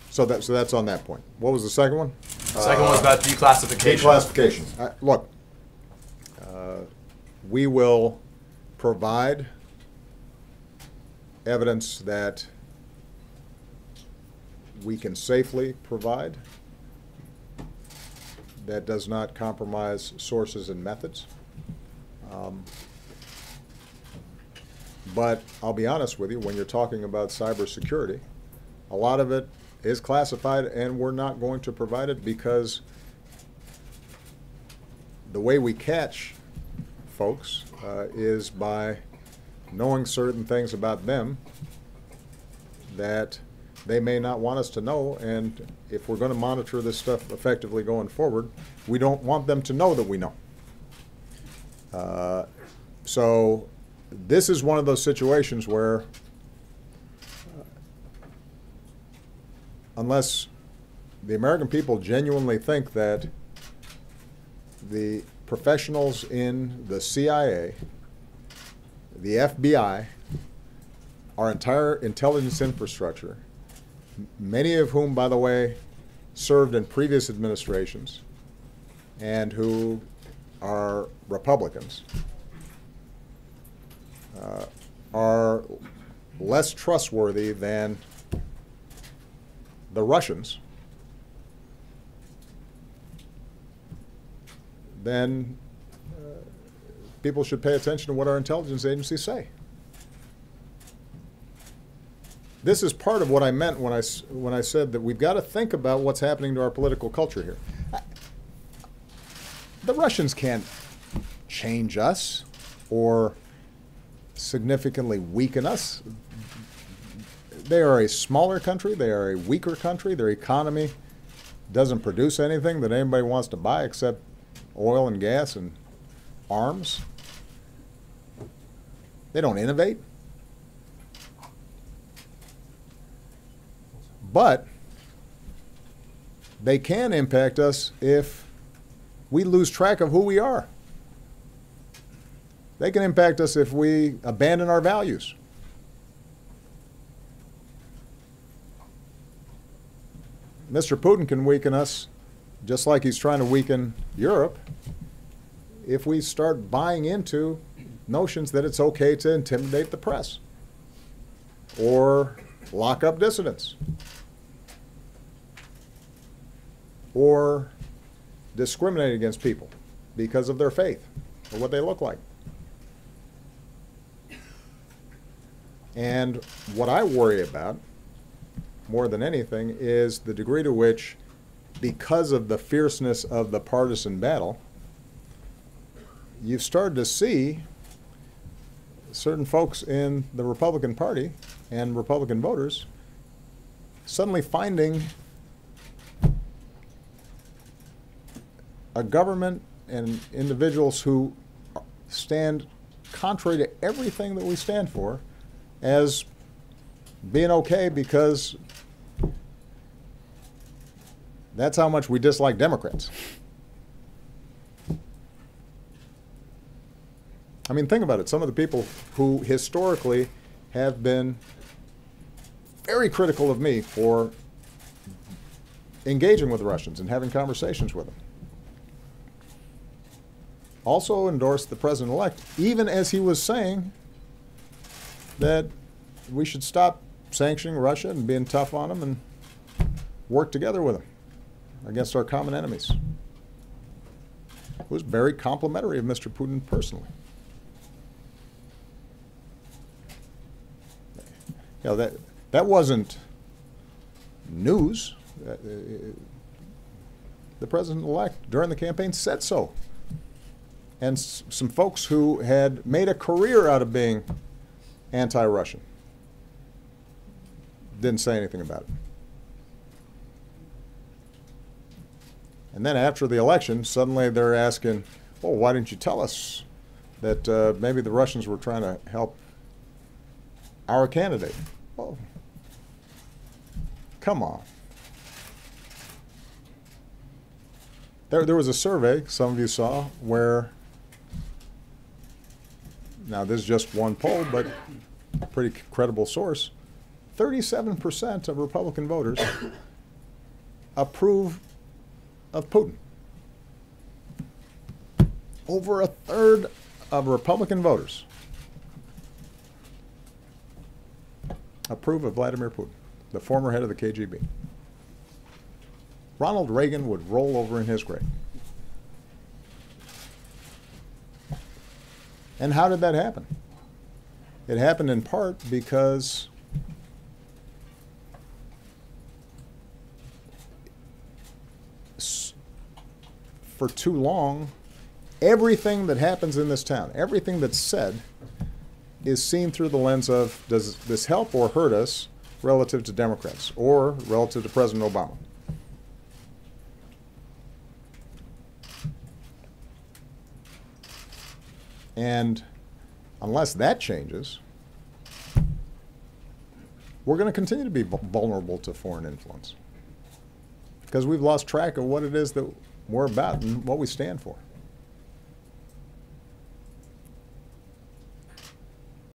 So that's on that point. What was the second one? The second one was about declassification. Declassification. Look, we will provide evidence that we can safely provide that does not compromise sources and methods. But I'll be honest with you, when you're talking about cybersecurity, a lot of it is classified, and we're not going to provide it because the way we catch folks is by knowing certain things about them that they may not want us to know, and if we're going to monitor this stuff effectively going forward, we don't want them to know that we know. So this is one of those situations where unless the American people genuinely think that the professionals in the CIA, the FBI, our entire intelligence infrastructure, many of whom, by the way, served in previous administrations and who are Republicans, are less trustworthy than the Russians, then people should pay attention to what our intelligence agencies say. This is part of what I meant when I said that we've got to think about what's happening to our political culture here. The Russians can't change us or significantly weaken us. They are a smaller country. They are a weaker country. Their economy doesn't produce anything that anybody wants to buy except oil and gas and arms. They don't innovate. But they can impact us if we lose track of who we are. They can impact us if we abandon our values. Mr. Putin can weaken us just like he's trying to weaken Europe if we start buying into notions that it's okay to intimidate the press or lock up dissidents or discriminate against people because of their faith or what they look like. And what I worry about more than anything is the degree to which, because of the fierceness of the partisan battle, you've started to see certain folks in the Republican Party and Republican voters suddenly finding a government and individuals who stand contrary to everything that we stand for as being okay because that's how much we dislike Democrats. I mean, think about it. Some of the people who historically have been very critical of me for engaging with the Russians and having conversations with them also endorsed the president-elect, even as he was saying that we should stop sanctioning Russia and being tough on them and work together with them against our common enemies. It was very complimentary of Mr. Putin personally. You know, that wasn't news. The president-elect during the campaign said so. And some folks who had made a career out of being anti-Russian didn't say anything about it. And then after the election, suddenly they're asking, oh, why didn't you tell us that maybe the Russians were trying to help our candidate? Well, come on. There was a survey, some of you saw, where, now this is just one poll, but a pretty credible source, 37% of Republican voters approve of Putin. Over a third of Republican voters approve of Vladimir Putin, the former head of the KGB. Ronald Reagan would roll over in his grave. And how did that happen? It happened in part because for too long, everything that happens in this town, everything that's said, is seen through the lens of, does this help or hurt us relative to Democrats or relative to President Obama? And unless that changes, we're going to continue to be vulnerable to foreign influence because we've lost track of what it is that we're about and what we stand for.